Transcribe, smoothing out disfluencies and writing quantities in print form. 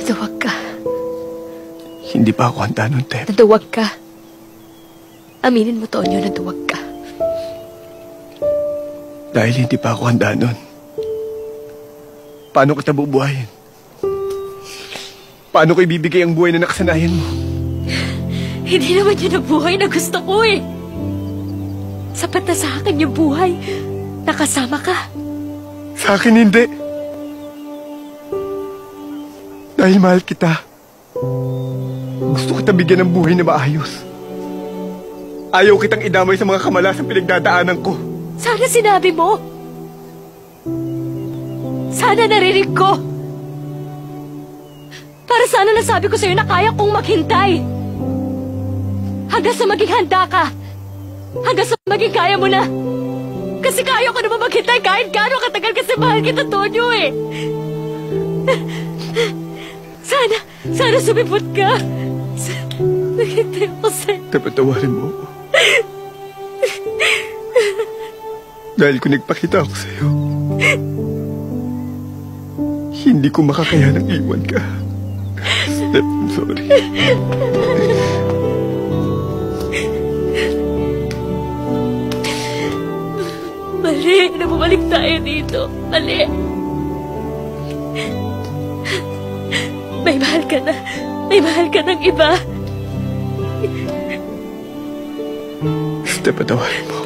Naduwag ka. Hindi pa ako handa nun, Tep. Naduwag ka. Aminin mo, Tonyo, naduwag ka. Dahil hindi pa ako handa nun. Paano kita bubuhayin? Paano ko ibibigay ang buhay na nakasanayan mo? Hindi naman yun ang buhay na gusto ko eh. Sapat na sa akin yung buhay. Nakasama ka. Sa akin hindi. Dahil mahal kita. Gusto kita bigyan ng buhay na maayos. Ayaw kitang idamay sa mga kamalasang pinagdadaanan ko. Sana sinabi mo. Sana narinig ko. Para sana nasabi ko sa'yo na kaya kong maghintay. Hanggang sa maging handa ka. Hanggang sa maging kaya mo na. Kasi kaya ko naman maghintay kahit gaano katagal kasi mahal kita, Tonyo eh. Sana sumipot ka. Naghintay ako sa'yo. Patawarin mo ako. Dahil kung nagpakita ako sa'yo, hindi ko makakayanang iwan ka. Step, I'm sorry. Mali na bumalik tayo dito. Mali. May mahal ka na. May mahal ka ng iba. Step, patawarin mo.